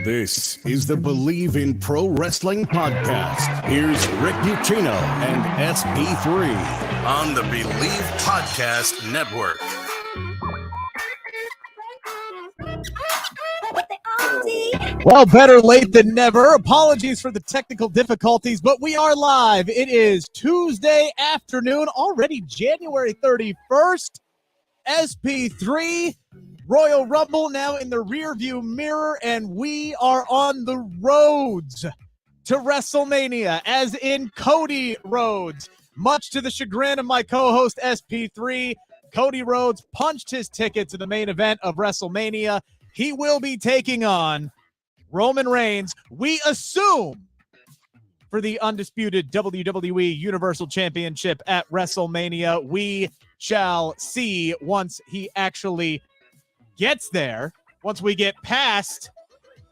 This is the Bleav in Pro Wrestling podcast. Here's Rick Ucchino and SP3 on the Bleav Podcast Network. Well, better late than never. Apologies for the technical difficulties, but we are live. It is Tuesday afternoon, already January 31st. SP3, Royal Rumble now in the rearview mirror, and we are on the roads to WrestleMania, as in Cody Rhodes. Much to the chagrin of my co-host SP3, Cody Rhodes punched his ticket to the main event of WrestleMania. He will be taking on Roman Reigns, we assume, for the undisputed WWE Universal Championship at WrestleMania. We shall see once he actually gets there, once we get past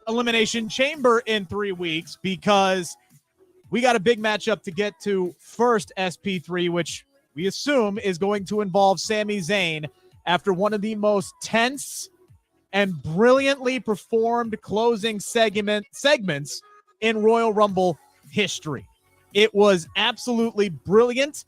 Elimination Chamber in 3 weeks, because we got a big matchup to get to first, SP3, which we assume is going to involve Sami Zayn after one of the most tense and brilliantly performed closing segments in Royal Rumble history. It was absolutely brilliant.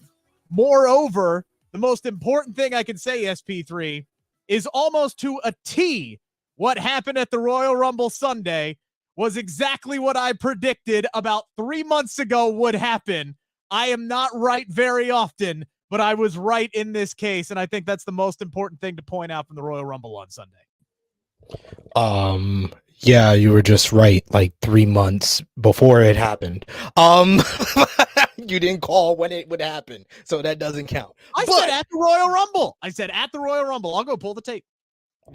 Moreover, the most important thing I can say, SP3, is almost to a T what happened at the Royal Rumble Sunday was exactly what I predicted about 3 months ago would happen. I am not right very often, but I was right in this case, and I think that's the most important thing to point out from the Royal Rumble on Sunday. Yeah, you were just right, like 3 months before it happened. You didn't call when it would happen, so that doesn't count. I said at the Royal Rumble. I'll go pull the tape.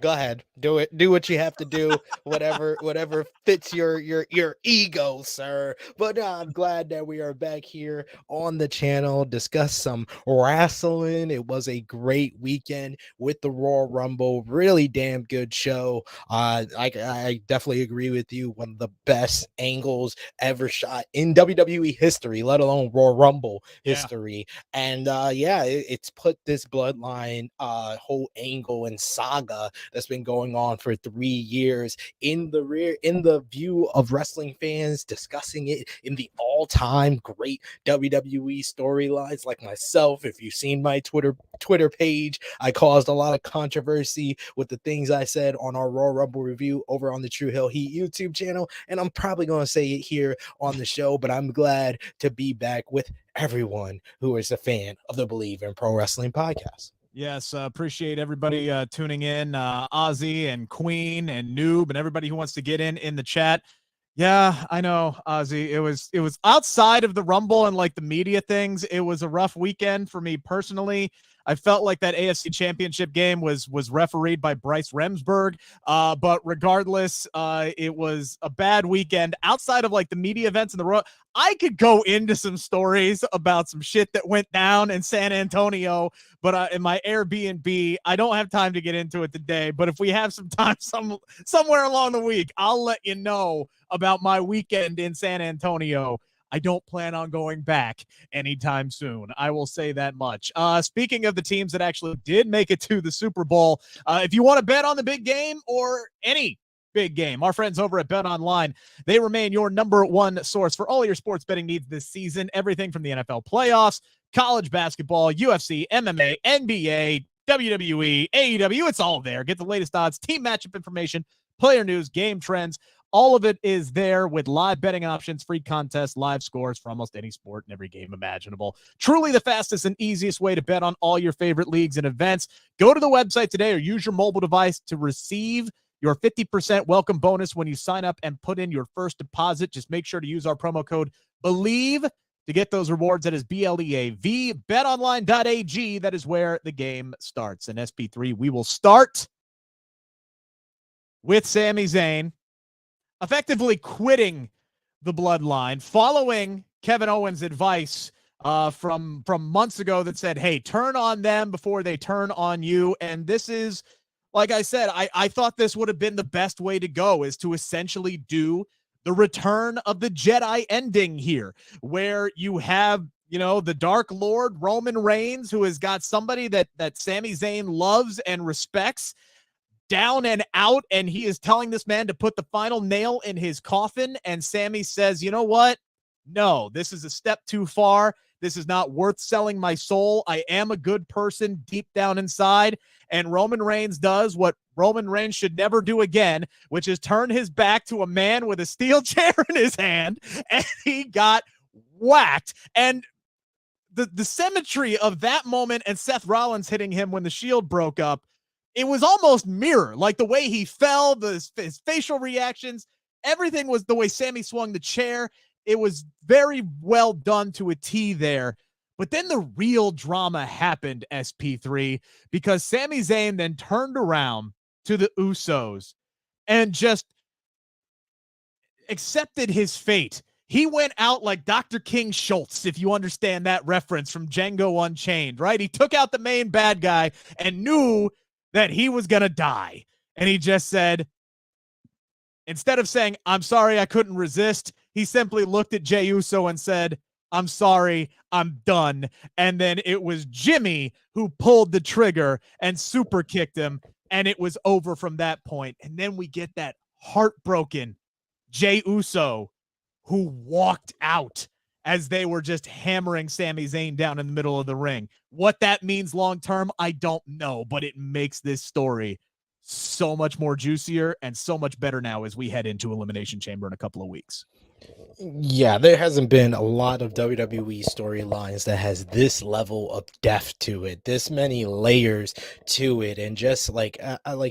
Go ahead, do it. Do what you have to do. whatever fits your ego, sir. But I'm glad that we are back here on the channel, discuss some wrestling. It was a great weekend with the Royal Rumble. Really damn good show. I definitely agree with you. One of the best angles ever shot in WWE history, let alone Royal Rumble history. And it's put this Bloodline whole angle and saga that's been going on for 3 years in the view of wrestling fans, discussing it in the all-time great WWE storylines. Like myself, if you've seen my Twitter page, I caused a lot of controversy with the things I said on our Royal Rumble review over on the True Hill Heat YouTube channel, and I'm probably going to say it here on the show, but I'm glad to be back with everyone who is a fan of the Bleav in Pro Wrestling podcast. Yes, appreciate everybody tuning in, Ozzy and Queen and Noob and everybody who wants to get in the chat. Yeah, I know, Ozzy. It was outside of the Rumble and like the media things. It was a rough weekend for me personally. I felt like that AFC Championship game was refereed by Bryce Remsburg. But regardless, it was a bad weekend outside of like the media events in the Royal. I could go into some stories about some shit that went down in San Antonio, but in my Airbnb, I don't have time to get into it today. But if we have some time somewhere along the week, I'll let you know about my weekend in San Antonio. I don't plan on going back anytime soon. I will say that much. Speaking of the teams that actually did make it to the Super Bowl, if you want to bet on the big game or any big game, our friends over at Bet Online, they remain your number one source for all your sports betting needs this season. Everything from the NFL playoffs, college basketball, UFC, MMA, NBA, WWE, AEW, it's all there. Get the latest odds, team matchup information, player news, game trends. All of it is there with live betting options, free contests, live scores for almost any sport and every game imaginable. Truly the fastest and easiest way to bet on all your favorite leagues and events. Go to the website today or use your mobile device to receive your 50% welcome bonus when you sign up and put in your first deposit. Just make sure to use our promo code Bleav to get those rewards. That is BLEAV, betonline.ag. That is where the game starts. And SP3, we will start with Sami Zayn effectively quitting the Bloodline following Kevin Owens' advice from months ago that said, hey, turn on them before they turn on you. And this is, like I said, I thought this would have been the best way to go, is to essentially do the Return of the Jedi ending here, where you have, the Dark Lord Roman Reigns, who has got somebody that Sami Zayn loves and respects, down and out, and he is telling this man to put the final nail in his coffin, and Sami says, you know what? No, this is a step too far. This is not worth selling my soul. I am a good person deep down inside. And Roman Reigns does what Roman Reigns should never do again, which is turn his back to a man with a steel chair in his hand, and he got whacked. And the symmetry of that moment and Seth Rollins hitting him when the Shield broke up, it was almost mirror. Like the way he fell, his facial reactions, everything was the way Sami swung the chair. It was very well done to a T there. But then the real drama happened, SP3, because Sami Zayn then turned around to the Usos and just accepted his fate. He went out like Dr. King Schultz, if you understand that reference from Django Unchained, right? He took out the main bad guy and knew that he was going to die. And he just said, instead of saying, I'm sorry, I couldn't resist, he simply looked at Jey Uso and said, I'm sorry, I'm done. And then it was Jimmy who pulled the trigger and super kicked him, and it was over from that point. And then we get that heartbroken Jey Uso who walked out as they were just hammering Sami Zayn down in the middle of the ring. What that means long-term, I don't know, but it makes this story so much more juicier and so much better now as we head into Elimination Chamber in a couple of weeks. Yeah, there hasn't been a lot of WWE storylines that has this level of depth to it, this many layers to it, and just like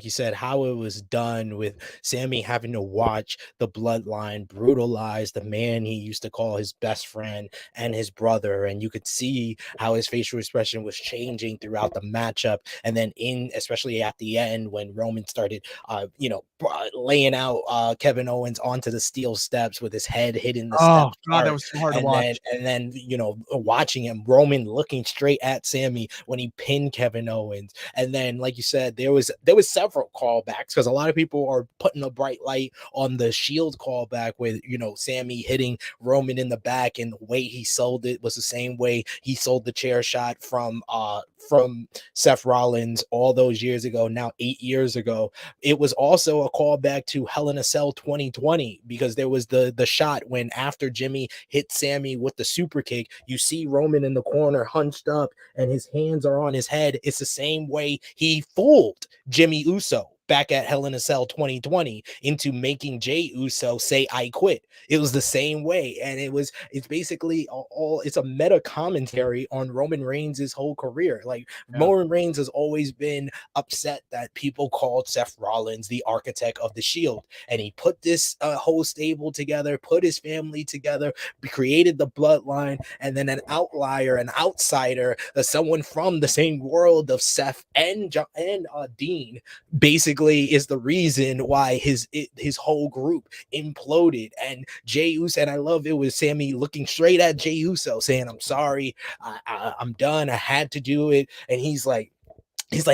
you said, how it was done with Sami having to watch the Bloodline brutalize the man he used to call his best friend and his brother, and you could see how his facial expression was changing throughout the matchup, and then especially at the end when Roman started, laying out Kevin Owens onto the steel steps with his head hitting the steps. God, that was so hard to watch. And then watching him, Roman looking straight at Sami when he pinned Kevin Owens. And then, like you said, there was several callbacks, because a lot of people are putting a bright light on the Shield callback with Sami hitting Roman in the back, and the way he sold it was the same way he sold the chair shot from Seth Rollins all those years ago, now 8 years ago. It was also a callback to Hell in a Cell 2020, because there was the shot when after Jimmy hit Sami with the super kick, you see Roman in the corner hunched up and his hands are on his head. It's the same way he fooled Jimmy Uso back at Hell in a Cell 2020 into making Jey Uso say I quit. It was the same way, and it's basically it's a meta commentary on Roman Reigns' whole career. Roman Reigns has always been upset that people called Seth Rollins the architect of the Shield, and he put this whole stable together, put his family together, created the Bloodline, and then an outlier, an outsider, someone from the same world of Seth and Dean, basically is the reason why his whole group imploded. And Jey Uso, and I love it was Sami looking straight at Jey Uso saying, I'm sorry, I'm done, I had to do it. And he's like,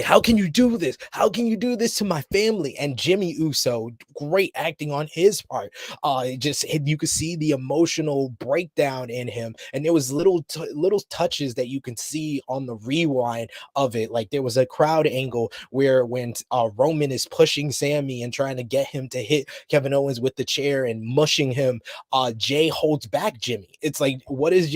how can you do this? How can you do this to my family? And Jimmy Uso, great acting on his part. You could see the emotional breakdown in him, and there was little touches that you can see on the rewind of it. Like there was a crowd angle where when Roman is pushing Sami and trying to get him to hit Kevin Owens with the chair and mushing him, Jey holds back Jimmy. It's like, what was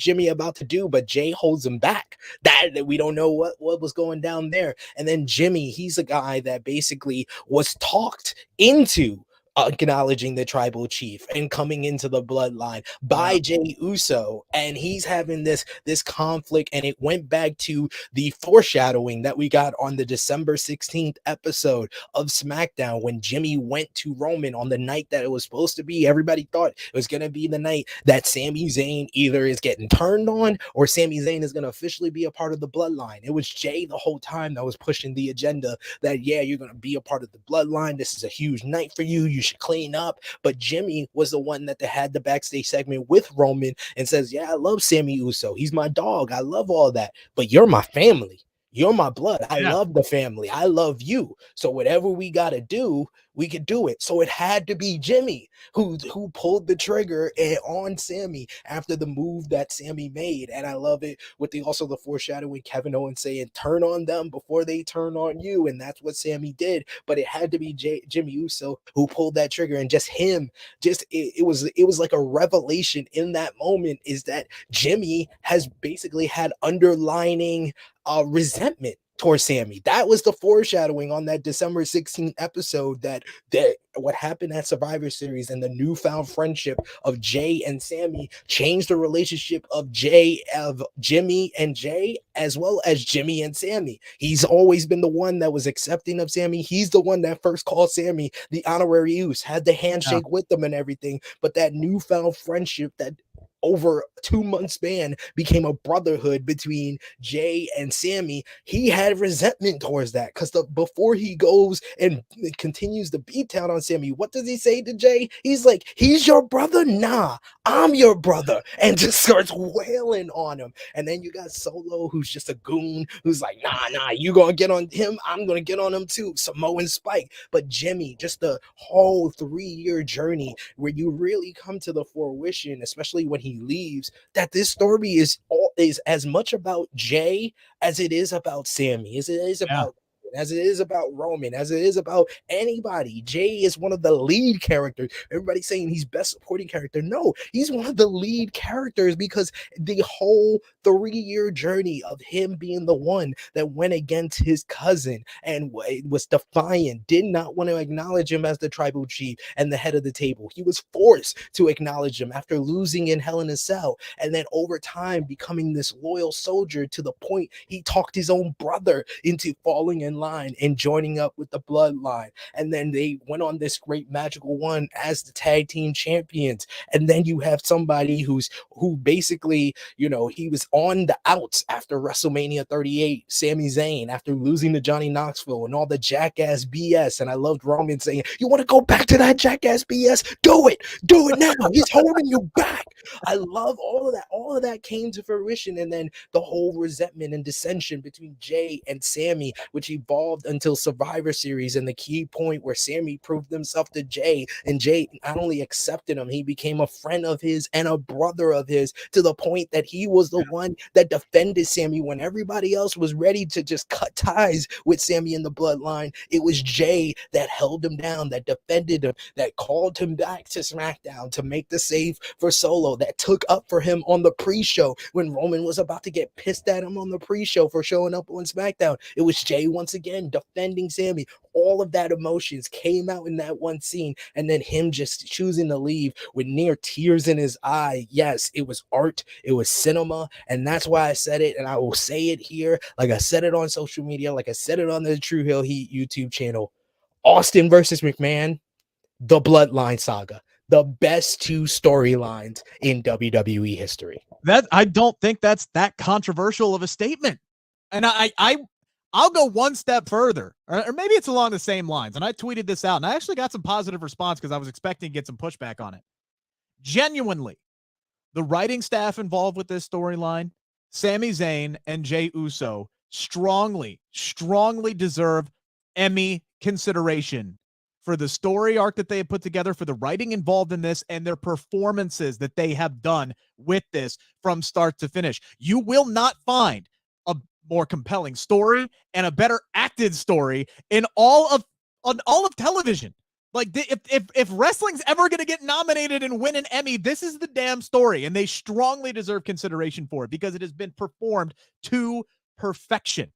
Jimmy about to do? But Jey holds him back. That we don't know what was going down there. And then Jimmy, he's a guy that basically was talked into acknowledging the tribal chief and coming into the Bloodline by Jey Uso, and he's having this conflict, and it went back to the foreshadowing that we got on the December 16th episode of SmackDown when Jimmy went to Roman on the night that it was supposed to be. Everybody thought it was going to be the night that Sami Zayn either is getting turned on or Sami Zayn is going to officially be a part of the Bloodline. It was Jey the whole time that was pushing the agenda that, yeah, you're going to be a part of the Bloodline. This is a huge night for you. You should clean up. But Jimmy was the one that had the backstage segment with Roman and says, yeah, I love Sami Uso. He's my dog. I love all that. But you're my family. You're my blood. I love the family. I love you. So whatever we got to do, We could do it. So it had to be Jimmy who pulled the trigger on Sami after the move that Sami made. And I love it with the foreshadowing, Kevin Owens saying, turn on them before they turn on you. And that's what Sami did. But it had to be Jimmy Uso who pulled that trigger, and just him, it was like a revelation in that moment, is that Jimmy has basically had underlining resentment towards Sami. That was the foreshadowing on that December 16th episode, that what happened at Survivor Series and the newfound friendship of Jay and Sami changed the relationship of Jimmy and Jay, as well as Jimmy and Sami. He's always been the one that was accepting of Sami. He's the one that first called Sami the honorary use, had the handshake with them and everything. But that newfound friendship that over 2 months span became a brotherhood between Jay and Sami, he had resentment towards that, because before he goes and continues the beatdown on Sami, what does he say to Jay? He's like, he's your brother? Nah, I'm your brother, and just starts wailing on him. And then you got Solo, who's just a goon, who's like, nah, you gonna get on him, I'm gonna get on him too, Samoan Spike. But Jimmy, just the whole 3-year journey where you really come to the fruition, especially when he leaves, that this story is as much about Jay as it is about Sami, as it is about as it is about Roman, as it is about anybody. Jay is one of the lead characters. Everybody's saying he's best supporting character. No, he's one of the lead characters, because the whole 3-year journey of him being the one that went against his cousin and was defiant, did not want to acknowledge him as the tribal chief and the head of the table. He was forced to acknowledge him after losing in Hell in a Cell, and then over time becoming this loyal soldier, to the point he talked his own brother into falling in line and joining up with the Bloodline. And then they went on this great magical one as the tag team champions. And then you have somebody who basically, he was on the outs after WrestleMania 38, Sami Zayn, after losing to Johnny Knoxville and all the jackass BS. And I loved Roman saying, you want to go back to that jackass BS? Do it now. He's holding you back. I love all of that. All of that came to fruition. And then the whole resentment and dissension between Jay and Sami, which evolved until Survivor Series, and the key point where Sami proved himself to Jay, and Jay not only accepted him, he became a friend of his and a brother of his, to the point that he was the one that defended Sami when everybody else was ready to just cut ties with Sami and the Bloodline. It was Jay that held him down, that defended him, that called him back to SmackDown to make the save for Solo, that took up for him on the pre-show when Roman was about to get pissed at him on the pre-show for showing up on SmackDown. It was Jay once again defending Sami. All of that emotions came out in that one scene, and then him just choosing to leave with near tears in his eye. Yes, it was art, it was cinema, and that's why I said it, and I will say it here, like I said it on social media, like I said it on the True Hill Heat YouTube channel. Austin versus McMahon, the Bloodline saga, the best 2 storylines in WWE history. That, I don't think that's that controversial of a statement. And I'll go one step further, or maybe it's along the same lines. And I tweeted this out, and I actually got some positive response because I was expecting to get some pushback on it. Genuinely, the writing staff involved with this storyline, Sami Zayn and Jey Uso, strongly deserve Emmy consideration for the story arc that they have put together, for the writing involved in this, and their performances that they have done with this from start to finish. You will not find a more compelling story and a better acted story on all of television. Like, if wrestling's ever going to get nominated and win an Emmy, this is the damn story, and they strongly deserve consideration for it because it has been performed to perfection.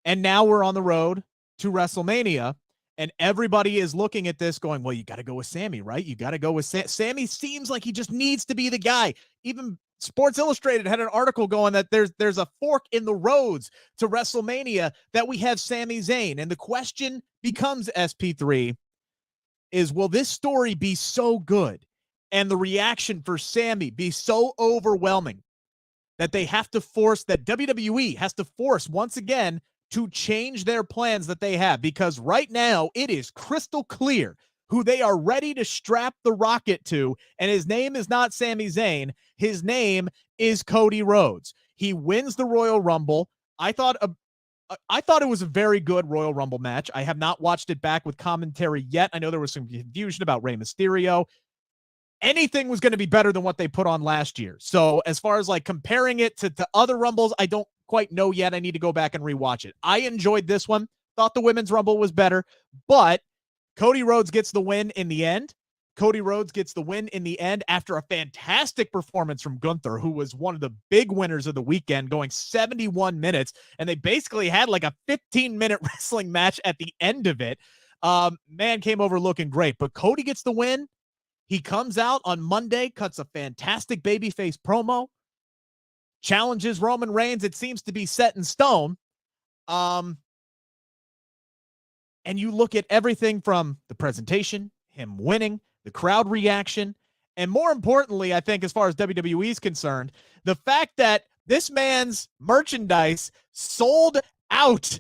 And now we're on the road to WrestleMania, and everybody is looking at this going, well, you got to go with Sami, right? You got to go with Sami. Seems like he just needs to be the guy. Even Sports Illustrated had an article going that there's a fork in the roads to WrestleMania that we have Sami Zayn. And the question becomes, SP3, is will this story be so good and the reaction for Sami be so overwhelming that they have to force, that WWE has to force once again to change their plans that they have? Because right now it is crystal clear who they are ready to strap the rocket to, and his name is not Sami Zayn. His name is Cody Rhodes. He wins the Royal Rumble. I thought I thought it was a very good Royal Rumble match. I have not watched it back with commentary yet. I know there was some confusion about Rey Mysterio. Anything was going to be better than what they put on last year. So as far as like comparing it to other Rumbles, I don't quite know yet. I need to go back and rewatch it. I enjoyed this one. Thought the Women's Rumble was better, but Cody Rhodes gets the win in the end. Cody Rhodes gets the win in the end after a fantastic performance from Gunther, who was one of the big winners of the weekend, going 71 minutes. And they basically had like a 15-minute wrestling match at the end of it. Man came over looking great, but Cody gets the win. He comes out on Monday, cuts a fantastic babyface promo, challenges Roman Reigns. It seems to be set in stone. And you look at everything from the presentation, him winning, the crowd reaction, and more importantly, I think as far as WWE is concerned, the fact that this man's merchandise sold out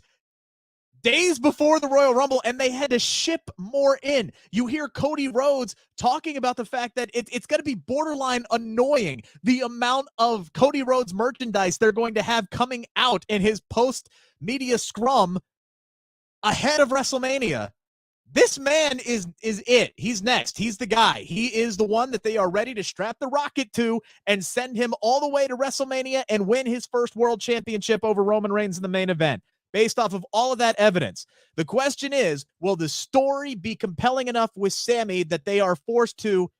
days before the Royal Rumble, and they had to ship more in. You hear Cody Rhodes talking about the fact that it's going to be borderline annoying, the amount of Cody Rhodes merchandise they're going to have coming out in his post-media scrum ahead of WrestleMania. This man is it. He's next. He's the guy. He is the one that they are ready to strap the rocket to and send him all the way to WrestleMania and win his first world championship over Roman Reigns in the main event. Based off of all of that evidence, the question is, will the story be compelling enough with Sami that they are forced to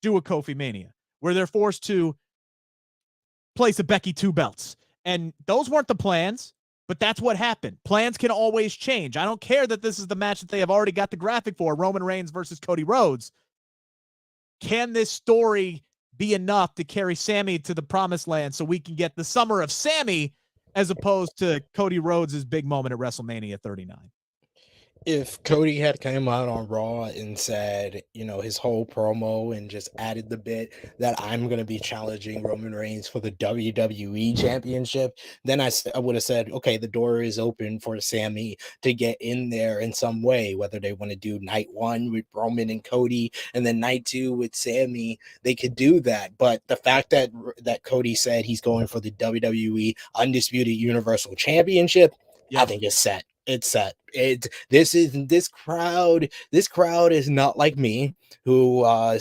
do a Kofi Mania, where they're forced to place a Becky 2 belts? And those weren't the plans, but that's what happened. Plans can always change. I don't care that this is the match that they have already got the graphic for, Roman Reigns versus Cody Rhodes. Can this story be enough to carry Sami to the promised land so we can get the summer of Sami as opposed to Cody Rhodes' big moment at WrestleMania 39? If Cody had come out on Raw and said, his whole promo and just added the bit that I'm going to be challenging Roman Reigns for the WWE Championship, then I would have said, okay, the door is open for Sami to get in there in some way, whether they want to do night 1 with Roman and Cody and then night 2 with Sami, they could do that. But the fact that Cody said he's going for the WWE Undisputed Universal Championship, I think it's set. It's set. This crowd is not like me, who are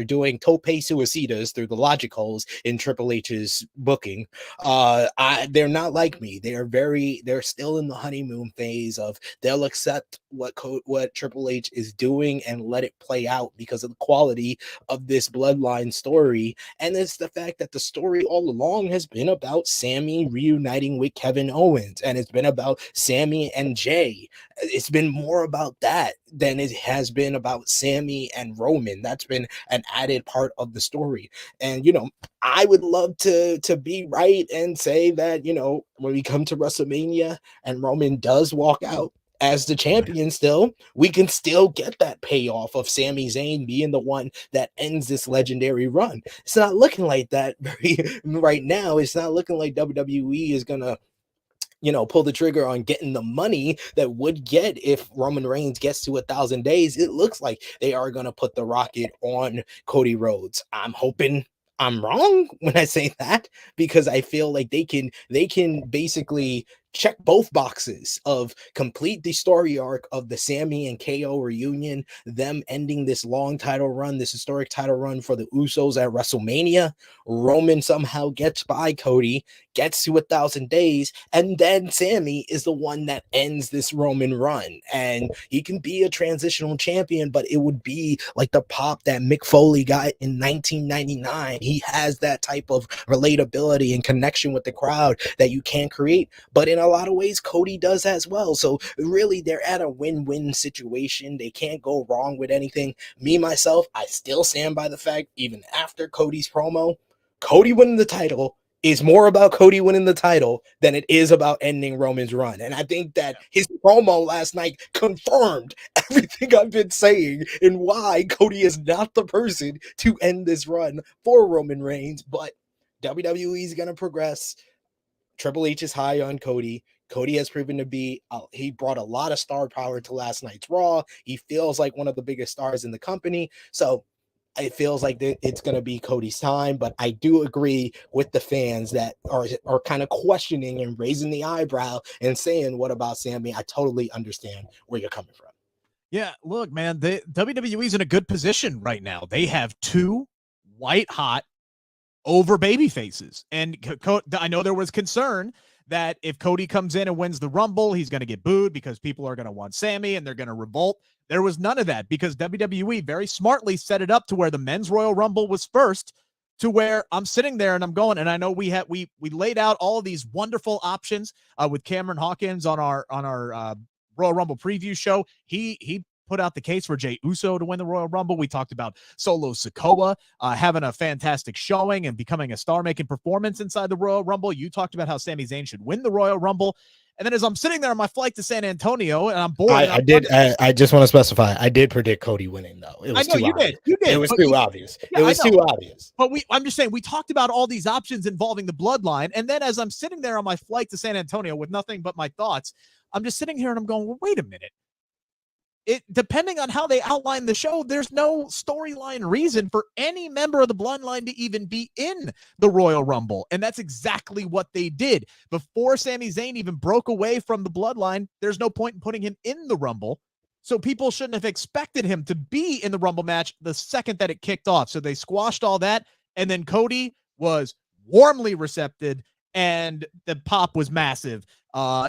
doing tope suicidas through the logic holes in Triple H's booking. They're not like me. They're still in the honeymoon phase of they'll accept what Triple H is doing and let it play out because of the quality of this bloodline story. And it's the fact that the story all along has been about Sami reuniting with Kevin Owens, and it's been about Sami and Jay. It's been more about that than it has been about Sami and Roman. That's been an added part of the story. And, I would love to be right and say that, when we come to WrestleMania and Roman does walk out as the champion still, we can still get that payoff of Sami Zayn being the one that ends this legendary run. It's not looking like that right now. It's not looking like WWE is going to pull the trigger on getting the money that would get if Roman Reigns gets to 1,000 days. It looks like they are going to put the rocket on Cody Rhodes. I'm hoping I'm wrong when I say that, because I feel like they can basically check both boxes of complete the story arc of the Sami and KO reunion, them ending this long title run, this historic title run for the Usos at WrestleMania. Roman somehow gets by Cody, gets to 1,000 days, and then Sami is the one that ends this Roman run. And he can be a transitional champion, but it would be like the pop that Mick Foley got in 1999. He has that type of relatability and connection with the crowd that you can't create, but in a lot of ways Cody does as well. So really they're at a win-win situation. They can't go wrong with anything. Me myself, I still stand by the fact, even after Cody's promo, Cody winning the title is more about Cody winning the title than it is about ending Roman's run. And I think that his promo last night confirmed everything I've been saying and why Cody is not the person to end this run for Roman Reigns. But WWE is going to progress. Triple H is high on Cody. Cody has proven to be, he brought a lot of star power to last night's Raw. He feels like one of the biggest stars in the company. So it feels like it's going to be Cody's time, but I do agree with the fans that are kind of questioning and raising the eyebrow and saying, what about Sami? I totally understand where you're coming from. Yeah, look, man, the WWE's in a good position right now. They have two white hot over baby faces. And I know there was concern that if Cody comes in and wins the Rumble, he's going to get booed because people are going to want Sami and they're going to revolt. There was none of that because WWE very smartly set it up to where the men's Royal Rumble was first, to where I'm sitting there and I'm going, and I know we laid out all of these wonderful options with Cameron Hawkins on our Royal Rumble preview show. He put out the case for Jey Uso to win the Royal Rumble. We talked about Solo Sikoa having a fantastic showing and becoming a star-making performance inside the Royal Rumble. You talked about how Sami Zayn should win the Royal Rumble. And then as I'm sitting there on my flight to San Antonio and I'm bored. I just want to specify, I did predict Cody winning, though. It was too obvious. You did. It was too obvious. Yeah, it was too obvious. But I'm just saying, we talked about all these options involving the bloodline. And then as I'm sitting there on my flight to San Antonio with nothing but my thoughts, I'm just sitting here and I'm going, well, wait a minute. Depending on how they outline the show, there's no storyline reason for any member of the bloodline to even be in the Royal Rumble. And that's exactly what they did. Before Sami Zayn even broke away from the bloodline, there's no point in putting him in the Rumble. So people shouldn't have expected him to be in the Rumble match the second that it kicked off. So they squashed all that. And then Cody was warmly recepted, and the pop was massive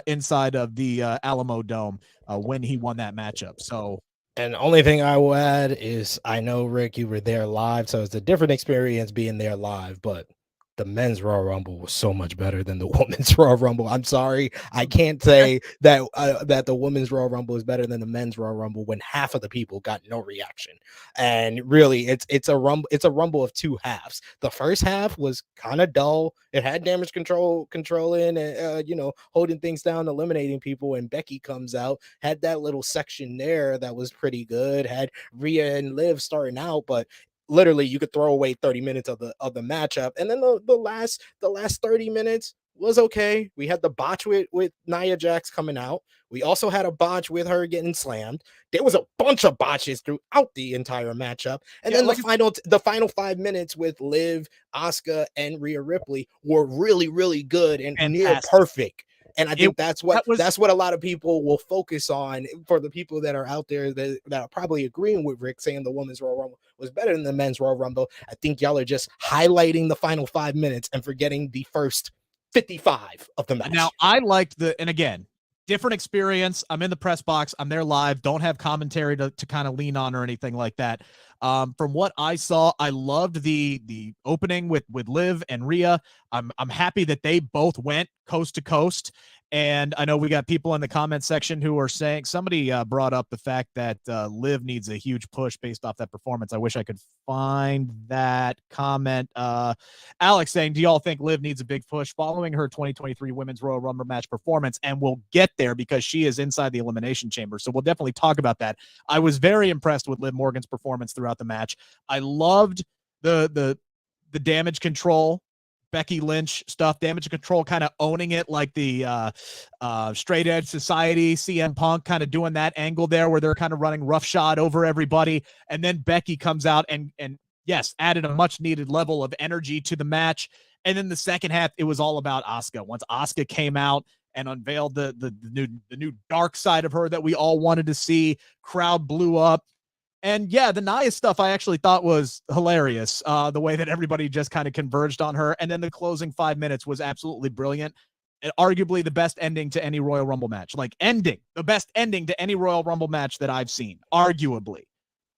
inside of the Alamo Dome when he won that matchup. So, and the only thing I will add is, I know, Rick, you were there live, so it's a different experience being there live, but the men's Royal Rumble was so much better than the women's Royal Rumble. I'm sorry, I can't say that that the women's Royal Rumble is better than the men's Royal Rumble when half of the people got no reaction. And really, it's a rumble of two halves. The first half was kind of dull. It had damage control in, and holding things down, eliminating people. And Becky comes out, had that little section there that was pretty good. Had Rhea and Liv starting out, but literally you could throw away 30 minutes of the matchup. And then the last 30 minutes was okay. We had the botch with Nia Jax coming out. We also had a botch with her getting slammed. There was a bunch of botches throughout the entire matchup. And then the final 5 minutes with Liv, Asuka, and Rhea Ripley were really, really good and near perfect. And I think that's what a lot of people will focus on. For the people that are out there that are probably agreeing with Rick saying the women's Royal Rumble was better than the men's Royal Rumble, I think y'all are just highlighting the final 5 minutes and forgetting the first 55 of the match. Now, I liked and again, different experience. I'm in the press box. I'm there live. Don't have commentary to kind of lean on or anything like that. From what I saw, I loved the opening with Liv and Rhea. I'm happy that they both went coast to coast. And I know we got people in the comment section who are saying, somebody brought up the fact that Liv needs a huge push based off that performance. I wish I could find that comment. Alex saying, do y'all think Liv needs a big push following her 2023 Women's Royal Rumble match performance? And we'll get there because she is inside the Elimination Chamber. So we'll definitely talk about that. I was very impressed with Liv Morgan's performance throughout the match. I loved the damage control, Becky Lynch stuff, damage control, kind of owning it like the Straight Edge Society, CM Punk kind of doing that angle there where they're kind of running roughshod over everybody. And then Becky comes out and yes, added a much needed level of energy to the match. And then the second half, it was all about Asuka. Once Asuka came out and unveiled the new dark side of her that we all wanted to see, crowd blew up. And yeah, the Nia stuff I actually thought was hilarious. The way that everybody just kind of converged on her. And then the closing 5 minutes was absolutely brilliant. And arguably the best ending to any Royal Rumble match. Like the best ending to any Royal Rumble match that I've seen. Arguably.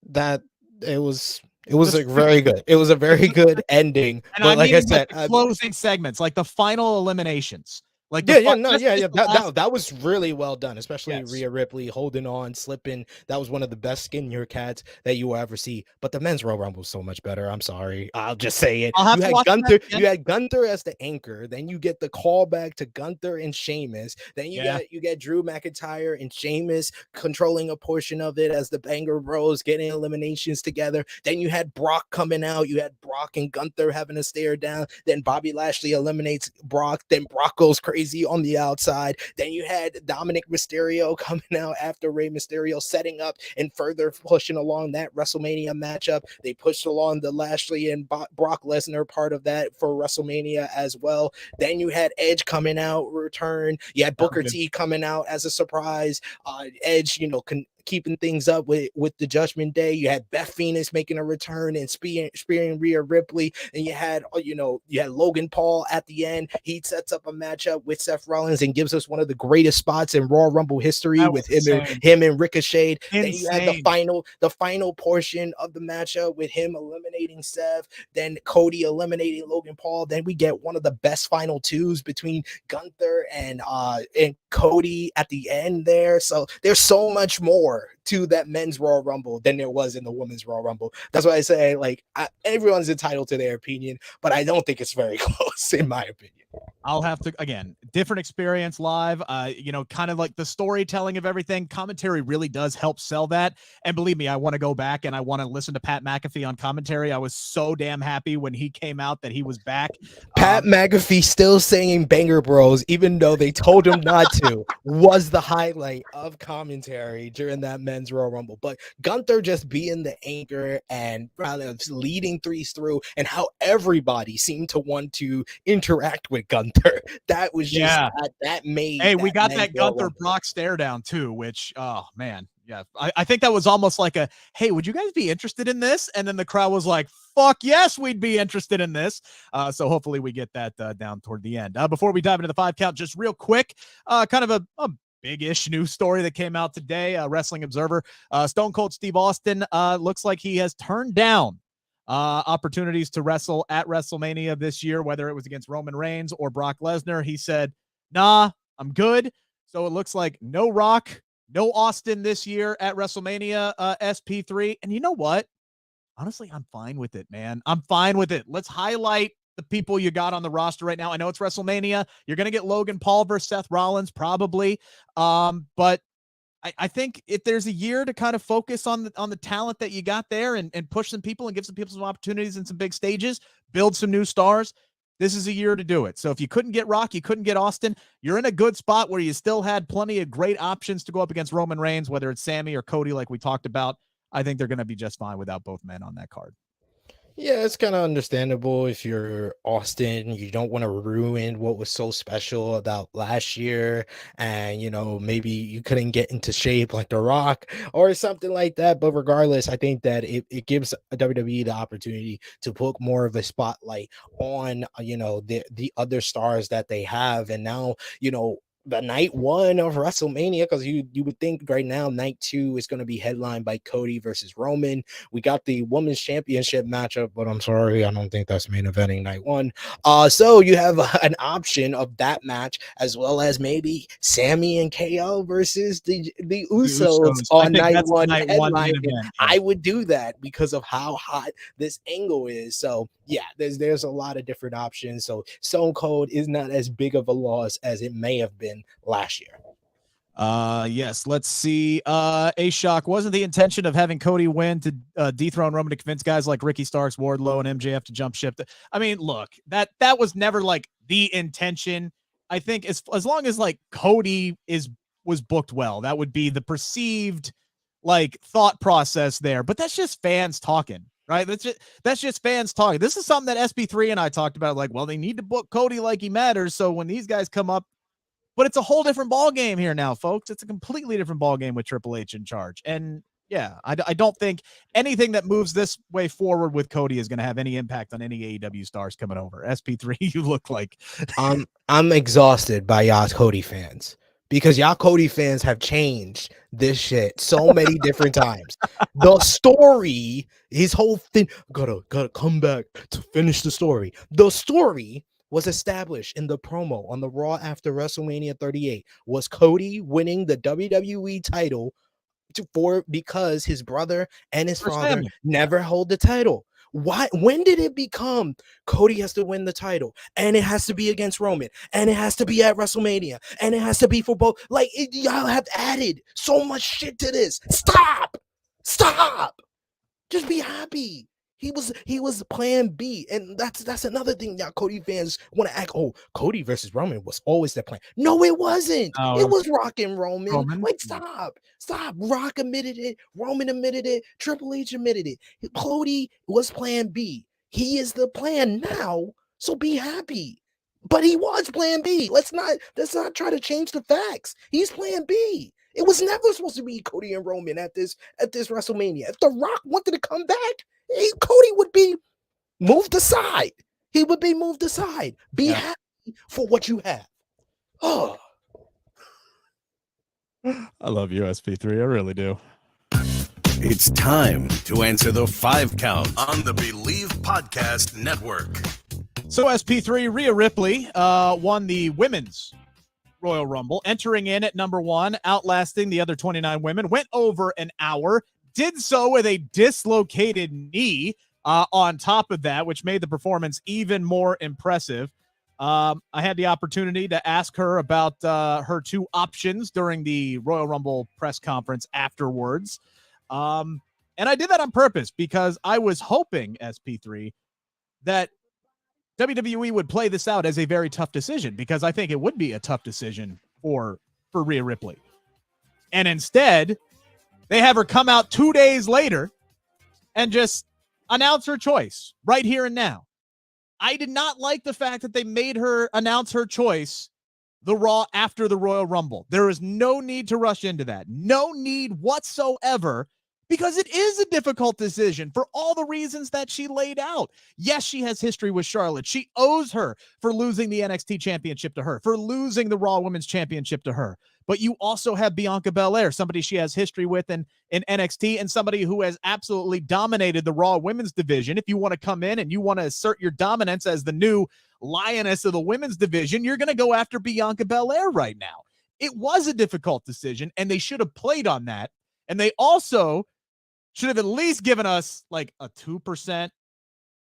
It was very good. It was a very good ending. And but like I said, the closing segments, like the final eliminations. Like that was really well done, especially Rhea Ripley holding on, slipping. That was one of the best skinnier cats that you will ever see. But the men's Royal Rumble was so much better. I'm sorry, I'll just say it. You had Gunther as the anchor, then you get the callback to Gunther and Sheamus. Then you get Drew McIntyre and Sheamus controlling a portion of it as the Banger Bros getting eliminations together. Then you had Brock coming out. You had Brock and Gunther having a stare down. Then Bobby Lashley eliminates Brock. Then Brock goes crazy crazy on the outside. Then you had Dominic Mysterio coming out after Rey Mysterio, setting up and further pushing along that WrestleMania matchup. They pushed along the Lashley and Brock Lesnar part of that for WrestleMania as well. Then you had Edge coming out, return. You had Booker T coming out as a surprise. Edge, keeping things up with the Judgment Day. You had Beth Phoenix making a return and spearing Rhea Ripley, and you had Logan Paul at the end. He sets up a matchup with Seth Rollins and gives us one of the greatest spots in Royal Rumble history with him and Ricochet. Then you had the final portion of the matchup with him eliminating Seth, then Cody eliminating Logan Paul. Then we get one of the best final twos between Gunther and Cody at the end there. So there's so much more to that men's Royal Rumble than there was in the women's Royal Rumble. That's why I say, everyone's entitled to their opinion, but I don't think it's very close in my opinion. I'll have to, again, different experience live, kind of like the storytelling of everything. Commentary really does help sell that. And believe me, I want to go back and I want to listen to Pat McAfee on commentary. I was so damn happy when he came out that he was back. Pat McAfee still singing Banger Bros, even though they told him not to, was the highlight of commentary during that men's Royal Rumble. But Gunther just being the anchor and leading threes through, and how everybody seemed to want to interact with Gunther. That was just that made. Hey, we got that Gunther Brock stare down too, which, oh man. Yeah, I think that was almost like a, hey, would you guys be interested in this? And then the crowd was like, fuck yes, we'd be interested in this. So hopefully we get that down toward the end. Before we dive into the 5 count, just real quick, kind of a big-ish news story that came out today. Wrestling Observer, Stone Cold Steve Austin looks like he has turned down opportunities to wrestle at WrestleMania this year, whether it was against Roman Reigns or Brock Lesnar. He said, nah, I'm good. So it looks like no Rock, no Austin this year at WrestleMania SP3. And you know what? Honestly, I'm fine with it, man. I'm fine with it. Let's highlight the people you got on the roster right now. I know it's WrestleMania. You're going to get Logan Paul versus Seth Rollins probably. But I think if there's a year to kind of focus on the talent that you got there and push some people and give some people some opportunities in some big stages, build some new stars, this is a year to do it. So if you couldn't get Rock, you couldn't get Austin, you're in a good spot where you still had plenty of great options to go up against Roman Reigns, whether it's Sami or Cody, like we talked about. I think they're going to be just fine without both men on that card. Yeah, it's kind of understandable if you're Austin, you don't want to ruin what was so special about last year, and maybe you couldn't get into shape like The Rock or something like that. But regardless, I think that it gives WWE the opportunity to put more of a spotlight on the other stars that they have. And now the night 1 of WrestleMania, because you would think right now night 2 is going to be headlined by Cody versus Roman. We got the women's championship matchup, but I'm sorry, I don't think that's main eventing night 1. So you have an option of that match, as well as maybe Sami and KO versus the Usos on night 1 headline. I would do that because of how hot this angle is. So yeah, there's a lot of different options. So Stone Cold is not as big of a loss as it may have been last year. Yes, let's see. A-Shock, wasn't the intention of having Cody win to dethrone Roman to convince guys like Ricky Starks, Wardlow, and MJF to jump ship? I mean, look, that was never like the intention. I think as long as like Cody was booked well, that would be the perceived like thought process there. But that's just fans talking. Right. That's just fans talking. This is something that SB3 and I talked about. Like, well, they need to book Cody like he matters. So when these guys come up, but it's a whole different ball game here now, folks. It's a completely different ball game with Triple H in charge. And yeah, I don't think anything that moves this way forward with Cody is going to have any impact on any AEW stars coming over. SP3, you look like I'm exhausted by y'all Cody fans. Because y'all Cody fans have changed this shit so many different times. The story, his whole thing, gotta come back to finish the story. The story was established in the promo on the Raw after WrestleMania 38. Was Cody winning the WWE title because his brother and his father never hold the title? Why? When did it become Cody has to win the title and it has to be against Roman and it has to be at WrestleMania and it has to be for both? Like, y'all have added so much shit to this. Stop. Just be happy. He was plan B. And that's another thing that Cody fans want to act. Oh, Cody versus Roman was always the plan. No, it wasn't. No, It was Rock and Roman. Roman. Like, stop. Rock admitted it. Roman admitted it. Triple H admitted it. Cody was plan B. He is the plan now. So be happy. But he was plan B. Let's not try to change the facts. He's plan B. It was never supposed to be Cody and Roman at this WrestleMania. If The Rock wanted to come back, Cody would be moved aside. He would be moved aside. Be happy for what you have. Oh, I love you, SP3. I really do. It's time to answer the 5 count on the Bleav Podcast Network. So SP3, Rhea Ripley won the women's Royal Rumble, entering in at number 1, outlasting the other 29 women, went over an hour, did so with a dislocated knee on top of that, which made the performance even more impressive. I had the opportunity to ask her about her 2 options during the Royal Rumble press conference afterwards. And I did that on purpose because I was hoping, SP3, that WWE would play this out as a very tough decision, because I think it would be a tough decision for Rhea Ripley. And instead, they have her come out 2 days later and just announce her choice right here and now. I did not like the fact that they made her announce her choice the Raw after the Royal Rumble. There is no need to rush into that. No need whatsoever, because it is a difficult decision for all the reasons that she laid out. Yes, she has history with Charlotte. She owes her for losing the NXT championship to her, for losing the Raw Women's Championship to her. But you also have Bianca Belair, somebody she has history with in NXT, and somebody who has absolutely dominated the Raw Women's division. If you want to come in and you want to assert your dominance as the new lioness of the women's division, you're going to go after Bianca Belair right now. It was a difficult decision, and they should have played on that. And they also should have at least given us like a 2%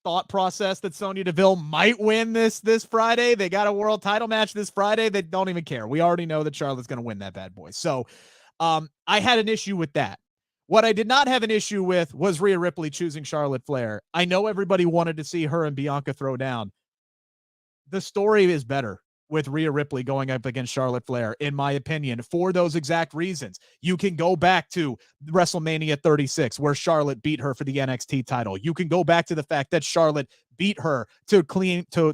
thought process that Sonya Deville might win this Friday. They got a world title match this Friday. They don't even care. We already know that Charlotte's going to win that bad boy. So I had an issue with that. What I did not have an issue with was Rhea Ripley choosing Charlotte Flair. I know everybody wanted to see her and Bianca throw down. The story is better with Rhea Ripley going up against Charlotte Flair, in my opinion, for those exact reasons. You can go back to WrestleMania 36, where Charlotte beat her for the NXT title. You can go back to the fact that Charlotte beat her to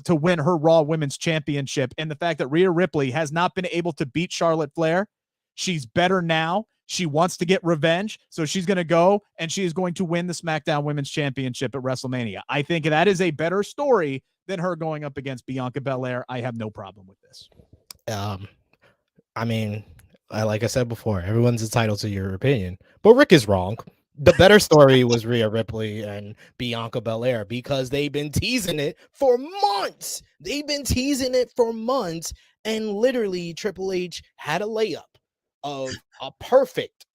win her Raw Women's Championship, and the fact that Rhea Ripley has not been able to beat Charlotte Flair. She's better now. She wants to get revenge, so she's going to go and she is going to win the SmackDown Women's Championship at WrestleMania. I think that is a better story than her going up against Bianca Belair. I have no problem with this. I mean, like I said before, everyone's entitled to your opinion, but Rick is wrong. The better story was Rhea Ripley and Bianca Belair, because they've been teasing it for months. And literally Triple H had a layup of a perfect.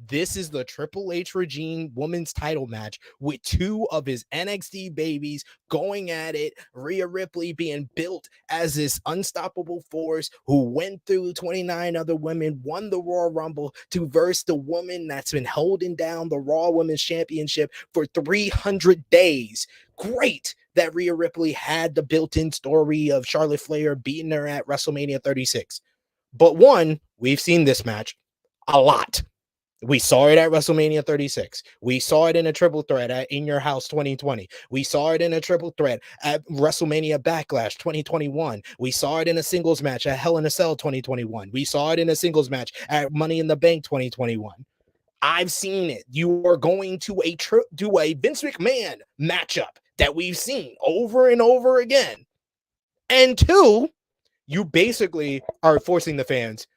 This is the Triple H regime women's title match with 2 of his NXT babies going at it. Rhea Ripley being built as this unstoppable force who went through 29 other women, won the Royal Rumble, to verse the woman that's been holding down the Raw Women's Championship for 300 days. Great that Rhea Ripley had the built-in story of Charlotte Flair beating her at WrestleMania 36. But one, we've seen this match a lot. We saw it at WrestleMania 36. We saw it in a triple threat at In Your House 2020. We saw it in a triple threat at WrestleMania Backlash 2021. We saw it in a singles match at Hell in a Cell 2021. We saw it in a singles match at Money in the Bank 2021. I've seen it. You are going to do a Vince McMahon matchup that we've seen over and over again. And 2, you basically are forcing the fans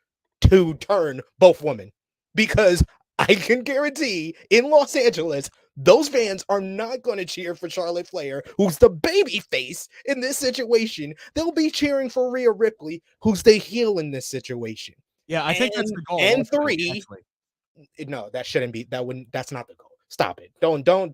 to turn both women. Because I can guarantee in Los Angeles, those fans are not going to cheer for Charlotte Flair, who's the baby face in this situation. They'll be cheering for Rhea Ripley, who's the heel in this situation. Yeah, I think that's the goal. And 3, no, that shouldn't be. That's not the goal. Stop it. Don't. That's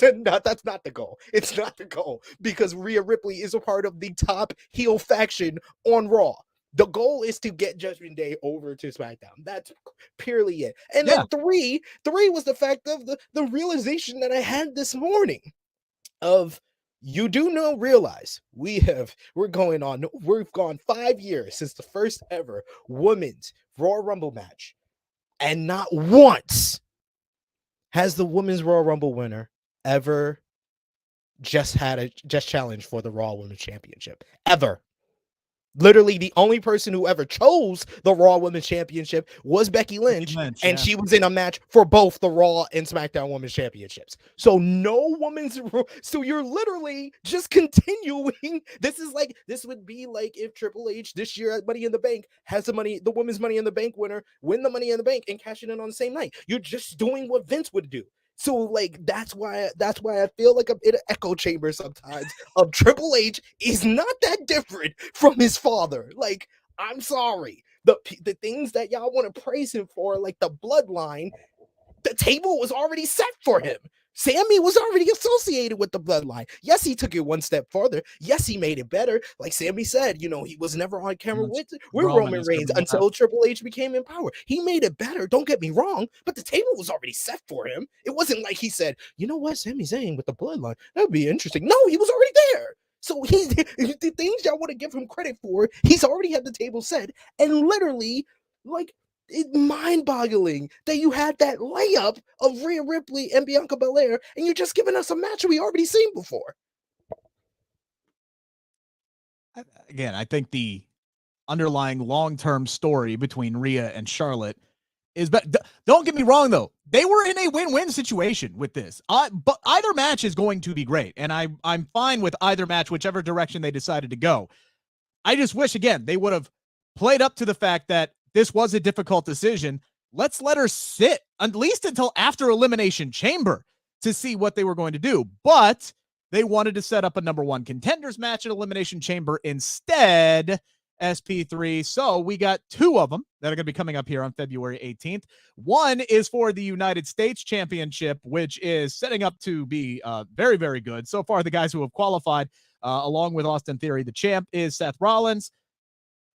not the goal. It's not the goal, because Rhea Ripley is a part of the top heel faction on Raw. The goal is to get Judgment Day over to SmackDown. That's purely it. And Yeah. then three was the fact of the realization that I had this morning of, you do realize we've gone 5 years since the first ever women's Royal Rumble match, and not once has the women's Royal Rumble winner ever just challenged for the Raw Women's Championship ever. Literally, the only person who ever chose the Raw Women's Championship was Becky Lynch, and she was in a match for both the Raw and SmackDown Women's Championships. So so you're literally just continuing. This would be like if Triple H this year at Money in the Bank has the women's Money in the Bank winner win the Money in the Bank and cash it in on the same night. You're just doing what Vince would do. So like that's why I feel like I'm in an echo chamber sometimes of Triple H is not that different from his father. Like, I'm sorry. The things that y'all want to praise him for, like the bloodline, the table was already set for him. Sami was already associated with the bloodline. Yes, he took it one step further. Yes, he made it better. Like Sami said, he was never on camera with Roman Reigns until Triple H became in power. He made it better. Don't get me wrong, but the table was already set for him. It wasn't like he said, you know what, Sami Zayn with the bloodline, that'd be interesting. No, he was already there. So the things y'all want to give him credit for, he's already had the table set, and literally, like, it's mind-boggling that you had that layup of Rhea Ripley and Bianca Belair, and you're just giving us a match we already seen before. Again, I think the underlying long-term story between Rhea and Charlotte is, but don't get me wrong though, they were in a win-win situation with this. But either match is going to be great, and I'm fine with either match, whichever direction they decided to go. I just wish, again, they would have played up to the fact that this was a difficult decision. Let's let her sit at least until after Elimination Chamber to see what they were going to do. But they wanted to set up a number one contenders match at Elimination Chamber instead, SP3. So we got two of them that are going to be coming up here on February 18th. One is for the United States Championship, which is setting up to be very, very good. So far, the guys who have qualified, along with Austin Theory, the champ is Seth Rollins,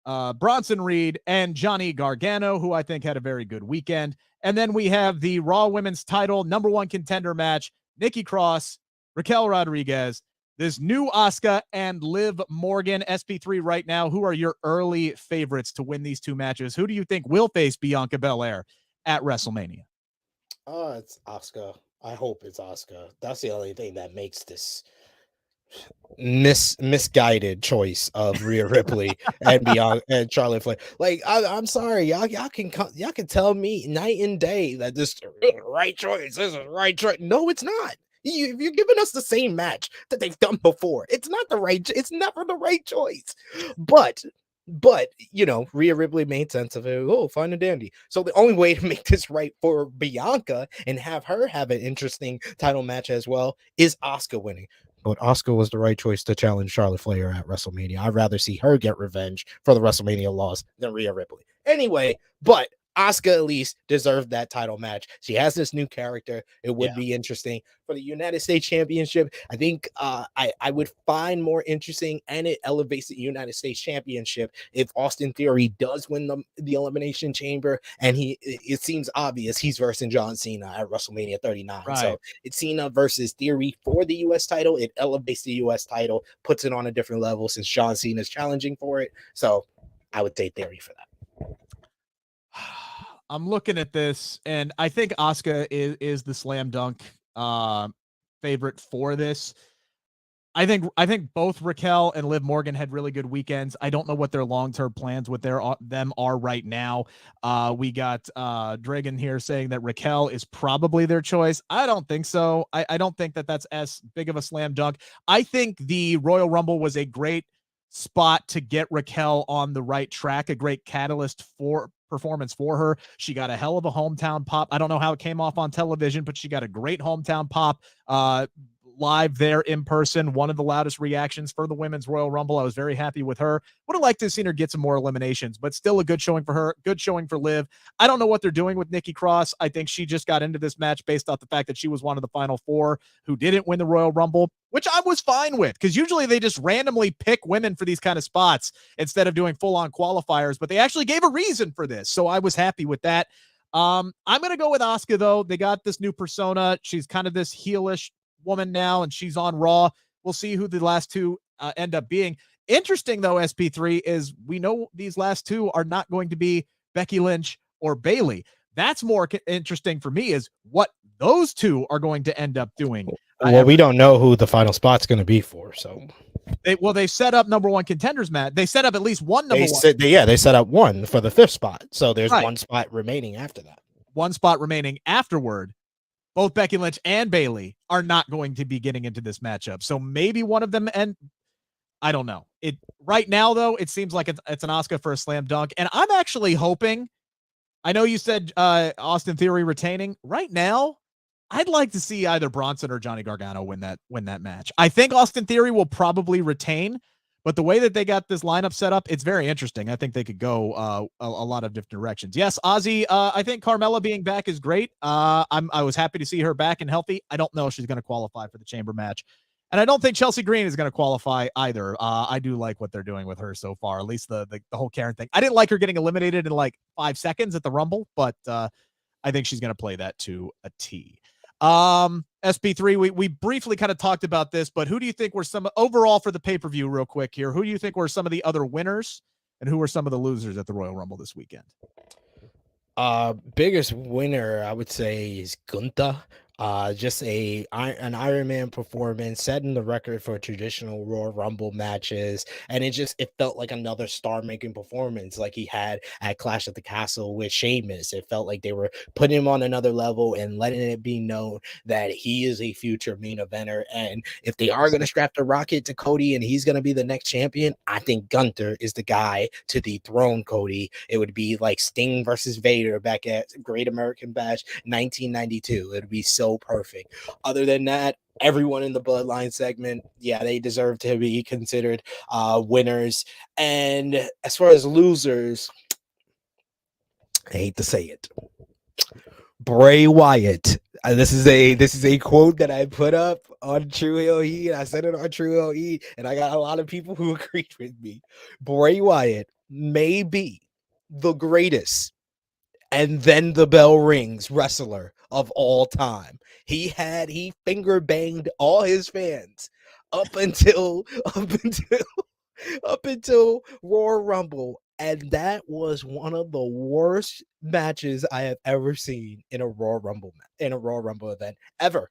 Bronson Reed, and Johnny Gargano, who I think had a very good weekend. And then we have the Raw Women's title number one contender match, Nikki Cross, Raquel Rodriguez, this new Asuka, and Liv Morgan. SP3 right now, who are your early favorites to win these two matches? Who do you think will face Bianca Belair at WrestleMania? It's Asuka. I hope it's Asuka. That's the only thing that makes this misguided choice of Rhea Ripley and Charlotte Flair. Like, I'm sorry, y'all can tell me night and day that this is the right choice. This is the right choice. No, it's not. You're giving us the same match that they've done before. It's not the right. It's never the right choice. But Rhea Ripley made sense of it. Oh, fine and dandy. So the only way to make this right for Bianca and have her have an interesting title match as well is Asuka winning. But Asuka was the right choice to challenge Charlotte Flair at WrestleMania. I'd rather see her get revenge for the WrestleMania loss than Rhea Ripley. Anyway, but Asuka at least deserved that title match. She has this new character. It would be interesting. For the United States Championship, I think I would find more interesting, and it elevates the United States Championship if Austin Theory does win the Elimination Chamber, and it seems obvious he's versing John Cena at WrestleMania 39. Right. So it's Cena versus Theory for the U.S. title. It elevates the U.S. title, puts it on a different level since John Cena is challenging for it. So I would take Theory for that. I'm looking at this, and I think Asuka is the slam dunk favorite for this. I think both Raquel and Liv Morgan had really good weekends. I don't know what their long-term plans with them are right now. We got Dragon here saying that Raquel is probably their choice. I don't think so. I don't think that that's as big of a slam dunk. I think the Royal Rumble was a great spot to get Raquel on the right track, a great catalyst for performance for her. She got a hell of a hometown pop. I don't know how it came off on television, but she got a great hometown pop. live there in person. One of the loudest reactions for the Women's Royal Rumble. I was very happy with her. Would have liked to have seen her get some more eliminations, but still a good showing for her. Good showing for Liv. I don't know what they're doing with Nikki Cross. I think she just got into this match based off the fact that she was one of the final 4 who didn't win the Royal Rumble, which I was fine with, because usually they just randomly pick women for these kind of spots instead of doing full-on qualifiers, but they actually gave a reason for this, so I was happy with that. I'm going to go with Asuka, though. They got this new persona. She's kind of this heelish woman now, and she's on Raw. We'll see who the last 2 end up being. Interesting, though, SP3, is we know these last 2 are not going to be Becky Lynch or Bayley. That's more interesting for me, is what those 2 are going to end up doing. Well, we don't know who the final spot's going to be for, so... They set up number 1 contenders, Matt. They set up at least one number 1. They set up 1 for the 5th spot. So there's 1 spot remaining after that. 1 spot remaining afterward. Both Becky Lynch and Bayley are not going to be getting into this matchup. So maybe one of them, and I don't know. It right now, though, it seems like it's an Asuka for a slam dunk. And I'm actually hoping, I know you said Austin Theory retaining. Right now, I'd like to see either Bronson or Johnny Gargano win that match. I think Austin Theory will probably retain, but the way that they got this lineup set up, it's very interesting. I think they could go a lot of different directions. Yes, Ozzy, I think Carmella being back is great. I was happy to see her back and healthy. I don't know if she's going to qualify for the chamber match. And I don't think Chelsea Green is going to qualify either. I do like what they're doing with her so far, at least the whole Karen thing. I didn't like her getting eliminated in like 5 seconds at the Rumble, but I think she's going to play that to a T. SP3, we briefly kind of talked about this, but who do you think were some overall for the pay-per-view real quick here? Who do you think were some of the other winners and who were some of the losers at the Royal Rumble this weekend? Biggest winner, I would say, is Gunther. Just an Iron Man performance, setting the record for traditional Royal Rumble matches, and it felt like another star-making performance, like he had at Clash at the Castle with Sheamus. It felt like they were putting him on another level and letting it be known that he is a future main eventer. And if they are going to strap the rocket to Cody and he's going to be the next champion, I think Gunther is the guy to dethrone Cody. It would be like Sting versus Vader back at Great American Bash 1992. It would be so perfect. Other than that, everyone in the Bloodline segment, yeah, they deserve to be considered winners. And as far as losers, I hate to say it, Bray Wyatt. This is a quote that I put up on True Hill Heat. I said it on True Hill Heat, and I got a lot of people who agreed with me. Bray Wyatt may be the greatest and then the bell rings wrestler of all time. He finger banged all his fans up until Royal Rumble, and that was one of the worst matches I have ever seen in a Royal Rumble event ever.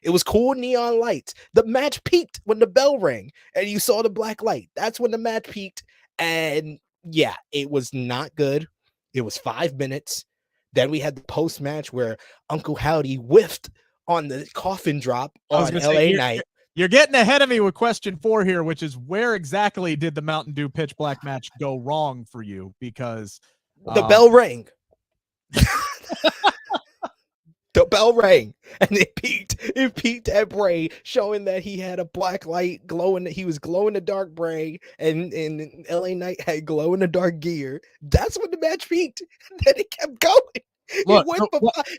It was cool neon lights. The match peaked when the bell rang and you saw the black light. That's when the match peaked, and yeah, it was not good. It was 5 minutes. Then we had the post match where Uncle Howdy whiffed on the coffin drop on LA Night. You're getting ahead of me with question 4 here, which is where exactly did the Mountain Dew Pitch Black match go wrong for you? Because the bell rang. The bell rang, and it peaked at Bray, showing that he had a black light glowing. He was glowing the dark Bray, and LA Knight had glow in the dark gear. That's when the match peaked. Then it kept going. Look,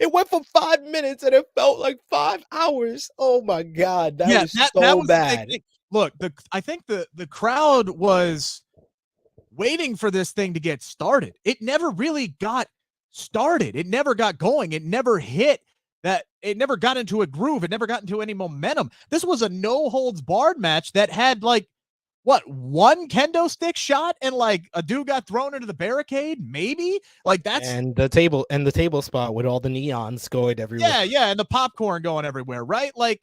it went for 5 minutes, and it felt like 5 hours. Oh my God, that was bad. Look, I think the crowd was waiting for this thing to get started. It never really got started. It never got going. It never hit that. It never got into a groove. It never got into any momentum. This was a no holds barred match that had like one kendo stick shot and like a dude got thrown into the barricade, maybe like that's and the table spot with all the neons going everywhere. Yeah, and the popcorn going everywhere, right? Like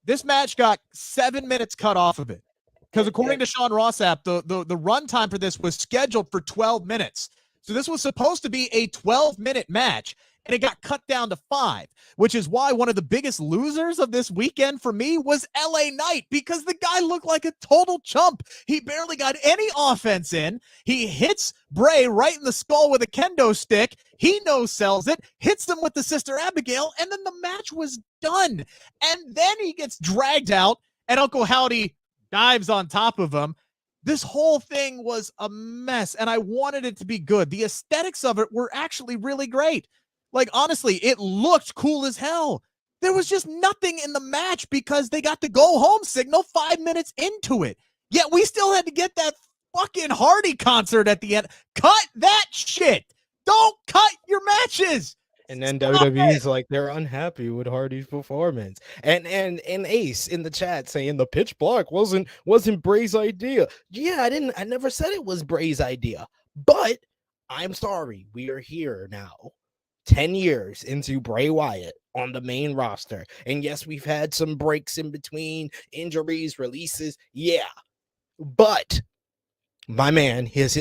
this match got 7 minutes cut off of it because according to Sean Rossap, the run time for this was scheduled for 12 minutes. So this was supposed to be a 12-minute match. and it got cut down to 5, which is why one of the biggest losers of this weekend for me was LA Knight, because the guy looked like a total chump. He barely got any offense in. He hits Bray right in the skull with a kendo stick. He no-sells it, hits him with the Sister Abigail, and then the match was done. And then he gets dragged out, and Uncle Howdy dives on top of him. This whole thing was a mess, and I wanted it to be good. The aesthetics of it were actually really great. Like, honestly, it looked cool as hell. There was just nothing in the match because they got the go-home signal 5 minutes into it. Yet we still had to get that fucking Hardy concert at the end. Cut that shit. Don't cut your matches. And then WWE's like, they're unhappy with Hardy's performance. And Ace in the chat saying the pitch black wasn't Bray's idea. Yeah, I never said it was Bray's idea. But I'm sorry, we are here now, 10 years into Bray Wyatt on the main roster. And yes, we've had some breaks in between, injuries, releases. Yeah. But my man, it's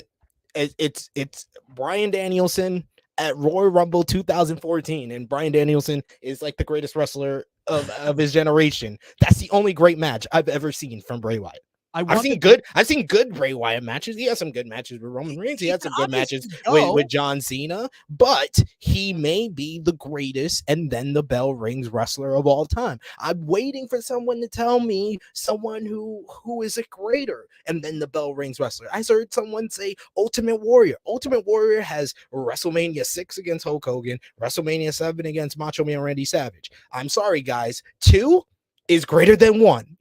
Bryan Danielson at Royal Rumble 2014, and Bryan Danielson is like the greatest wrestler of his generation. That's the only great match I've ever seen from Bray Wyatt. I've seen good Bray Wyatt matches. He had some good matches with Roman Reigns. He had some good matches with John Cena, but he may be the greatest and then the bell rings wrestler of all time. I'm waiting for someone to tell me someone who is a greater and then the bell rings wrestler. I heard someone say Ultimate Warrior. Ultimate Warrior has WrestleMania 6 against Hulk Hogan, WrestleMania 7 against Macho Man Randy Savage. I'm sorry, guys. 2 is greater than 1.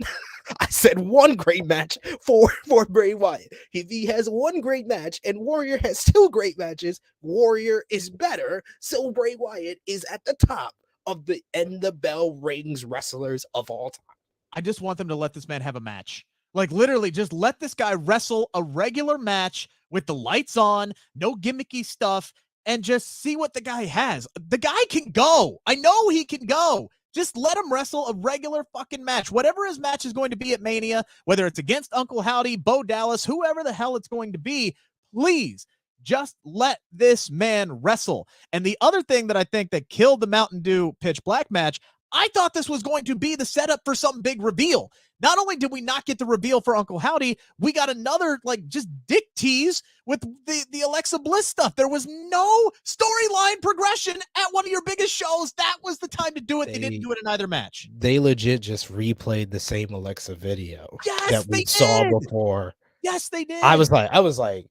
I said 1 great match for Bray Wyatt. If he has 1 great match and Warrior has 2 great matches, Warrior is better. So Bray Wyatt is at the top of the end the bell rings wrestlers of all time. I just want them to let this man have a match. Like, literally, just let this guy wrestle a regular match with the lights on, no gimmicky stuff, and just see what the guy has. The guy can go. I know he can go. Just let him wrestle a regular fucking match. Whatever his match is going to be at Mania, whether it's against Uncle Howdy, Bo Dallas, whoever the hell it's going to be, please just let this man wrestle. And the other thing that I think that killed the Mountain Dew Pitch Black match, I thought this was going to be the setup for some big reveal. Not only did we not get the reveal for Uncle Howdy, we got another, like, just dick tease with the Alexa Bliss stuff. There was no storyline progression at one of your biggest shows. That was the time to do it. They didn't do it in either match. They legit just replayed the same Alexa video that we saw before. Yes, they did. I was like,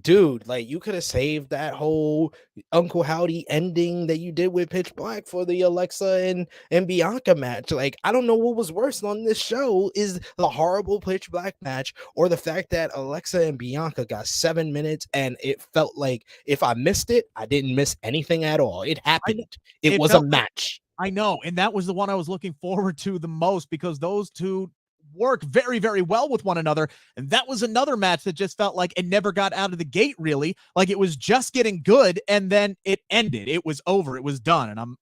dude, like, you could have saved that whole Uncle Howdy ending that you did with Pitch Black for the Alexa and Bianca match. Like, I don't know what was worse on this show, is the horrible Pitch Black match or the fact that Alexa and Bianca got 7 minutes and it felt like if I missed it, I didn't miss anything at all. It happened. It was a match. I know, and that was the one I was looking forward to the most because those two work very, very well with one another. And that was another match that just felt like it never got out of the gate, really. Like, it was just getting good, and then it ended. It was over. It was done. And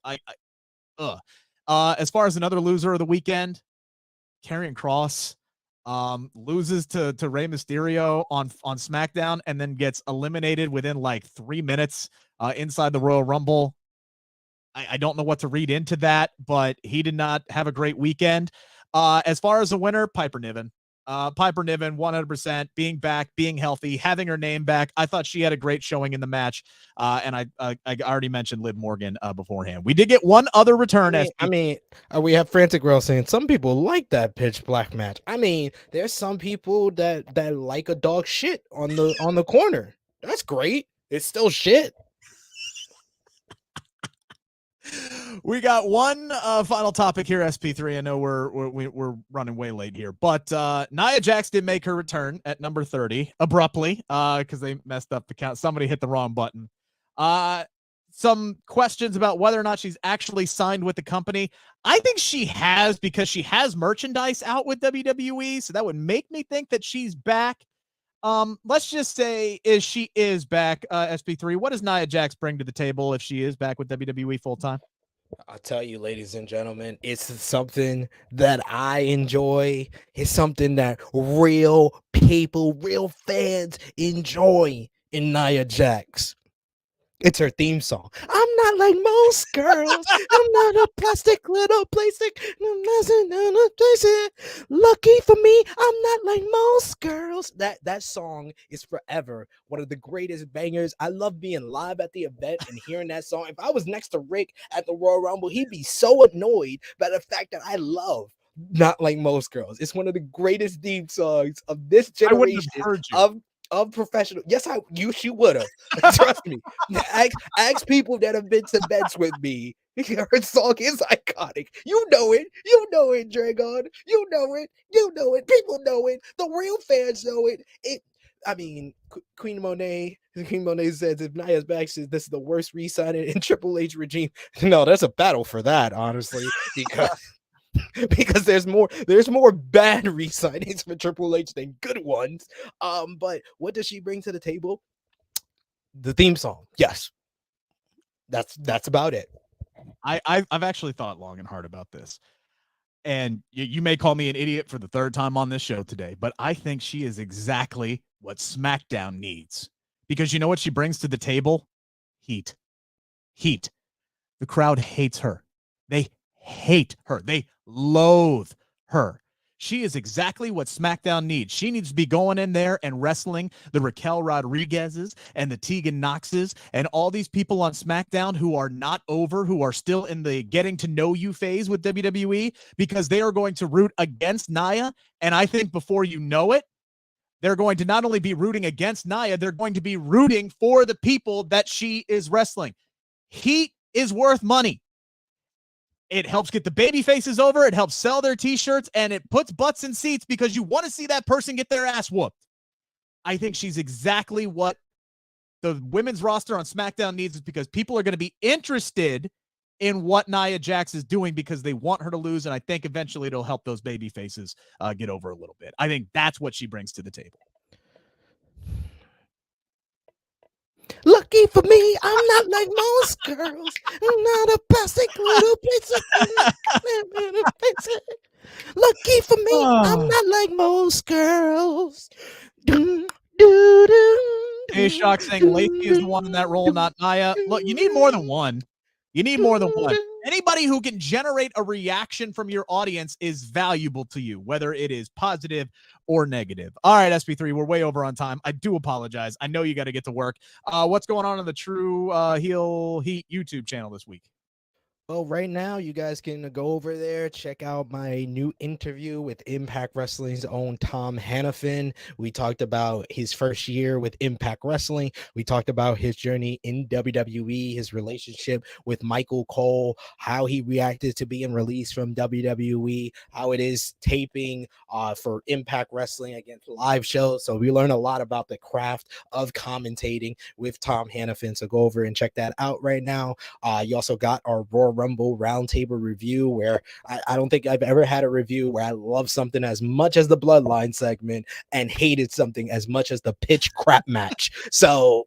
as far as another loser of the weekend, Karrion Kross loses to Rey Mysterio on SmackDown and then gets eliminated within like 3 minutes inside the Royal Rumble. I don't know what to read into that, but he did not have a great weekend. As far as a winner, Piper Niven. Piper Niven, 100%, being back, being healthy, having her name back. I thought she had a great showing in the match. And I already mentioned Liv Morgan beforehand. We did get one other return. We have Frantic Girl saying some people like that Pitch Black match. I mean, there's some people that like a dog shit on the corner. That's great. It's still shit. We got one final topic here, SP3. I know we're running way late here, but Nia Jax did make her return at number 30 abruptly because they messed up the count. Somebody hit the wrong button. Some questions about whether or not she's actually signed with the company. I think she has because she has merchandise out with WWE, so that would make me think that she's back. Let's just say she is back, SP3. What does Nia Jax bring to the table if she is back with WWE full time? I'll tell you, ladies and gentlemen, it's something that I enjoy. It's something that real people, real fans enjoy in Nia Jax. It's her theme song. I'm not like most girls. I'm not a plastic little plastic. Lucky for me, I'm not like most girls. That song is forever one of the greatest bangers. I love being live at the event and hearing that song. If I was next to Rick at the Royal Rumble, he'd be so annoyed by the fact that I love Not Like Most Girls. It's one of the greatest theme songs of this I wouldn't generation have heard you. of professional. Yes, she would have. Trust me. Ask people that have been to beds with me. Her song is iconic. You know it, Dragon. You know it. People know it. The real fans know it. I mean, Queen Monet says if Nia Jax says this is the worst re-signing in Triple H regime. No, there's a battle for that, honestly, because there's more bad re-signings for Triple H than good ones. But what does she bring to the table? The theme song. Yes. That's about it. I've actually thought long and hard about this. And you may call me an idiot for the third time on this show today, but I think she is exactly what SmackDown needs. Because you know what she brings to the table? Heat. The crowd hates her. They hate her. They loathe her. She is exactly what SmackDown needs. She needs to be going in there and wrestling the Raquel Rodriguez's and the Tegan Knox's and all these people on SmackDown who are not over, who are still in the getting to know you phase with WWE, because they are going to root against Nia. And I think before you know it, they're going to not only be rooting against Nia, they're going to be rooting for the people that she is wrestling. Heat is worth money. It helps get the baby faces over. It helps sell their t-shirts, and it puts butts in seats because you want to see that person get their ass whooped. I think she's exactly what the women's roster on SmackDown needs, is because people are going to be interested in what Nia Jax is doing because they want her to lose, and I think eventually it'll help those baby faces get over a little bit. I think that's what she brings to the table. Lucky for me, I'm not like most girls. I'm not a plastic little piece of Lucky for me, I'm not like most girls. A-Shock saying Lacey is the one in that role, not Nia. Look, you need more than one. Anybody who can generate a reaction from your audience is valuable to you, whether it is positive or negative. All right, SP3, we're way over on time. I do apologize. I know you got to get to work. What's going on in the True Heel Heat YouTube channel this week? Well, right now, you guys can go over there, check out my new interview with Impact Wrestling's own Tom Hannafin. We talked about his first year with Impact Wrestling. We talked about his journey in WWE, his relationship with Michael Cole, how he reacted to being released from WWE, how it is taping for Impact Wrestling against live shows. So we learn a lot about the craft of commentating with Tom Hannafin. So go over and check that out right now. You also got our Royal Rumble roundtable review, where I don't think I've ever had a review where I love something as much as the Bloodline segment and hated something as much as the pitch crap match. So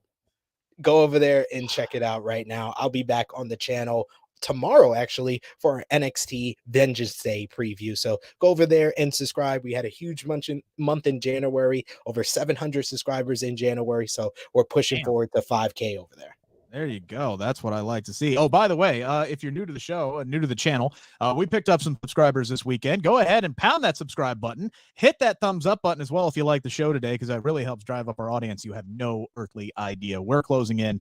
go over there and check it out right now. I'll be back on the channel tomorrow, actually, for our NXT Vengeance Day preview. So go over there and subscribe. We had a huge month in January, over 700 subscribers in January. So we're pushing forward to 5K over there. There you go. That's what I like to see. Oh, by the way, if you're new to the show, new to the channel, we picked up some subscribers this weekend. Go ahead and pound that subscribe button. Hit that thumbs up button as well if you like the show today, because that really helps drive up our audience. You have no earthly idea. We're closing in.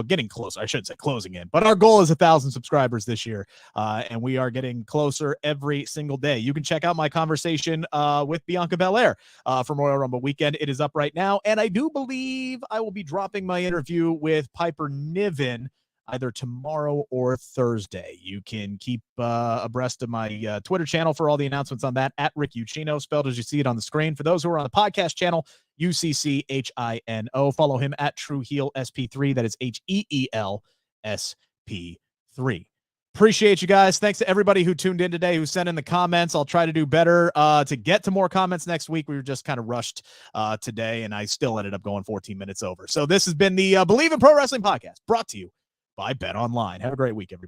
Getting close. I should say closing in, but our goal is 1,000 subscribers this year, and we are getting closer every single day. You can check out my conversation with Bianca Belair from Royal Rumble weekend. It is up right now, and I do Bleav I will be dropping my interview with Piper Niven either tomorrow or Thursday. You can keep abreast of my Twitter channel for all the announcements on that, at Rick Ucchino, spelled as you see it on the screen. For those who are on the podcast channel, UCCHINO. Follow him at True Heel SP3. That is HEEL SP3. Appreciate you guys. Thanks to everybody who tuned in today, who sent in the comments. I'll try to do better to get to more comments next week. We were just kind of rushed today, and I still ended up going 14 minutes over. So this has been the Bleav in Pro Wrestling podcast, brought to you by Bet Online. Have a great week, everybody.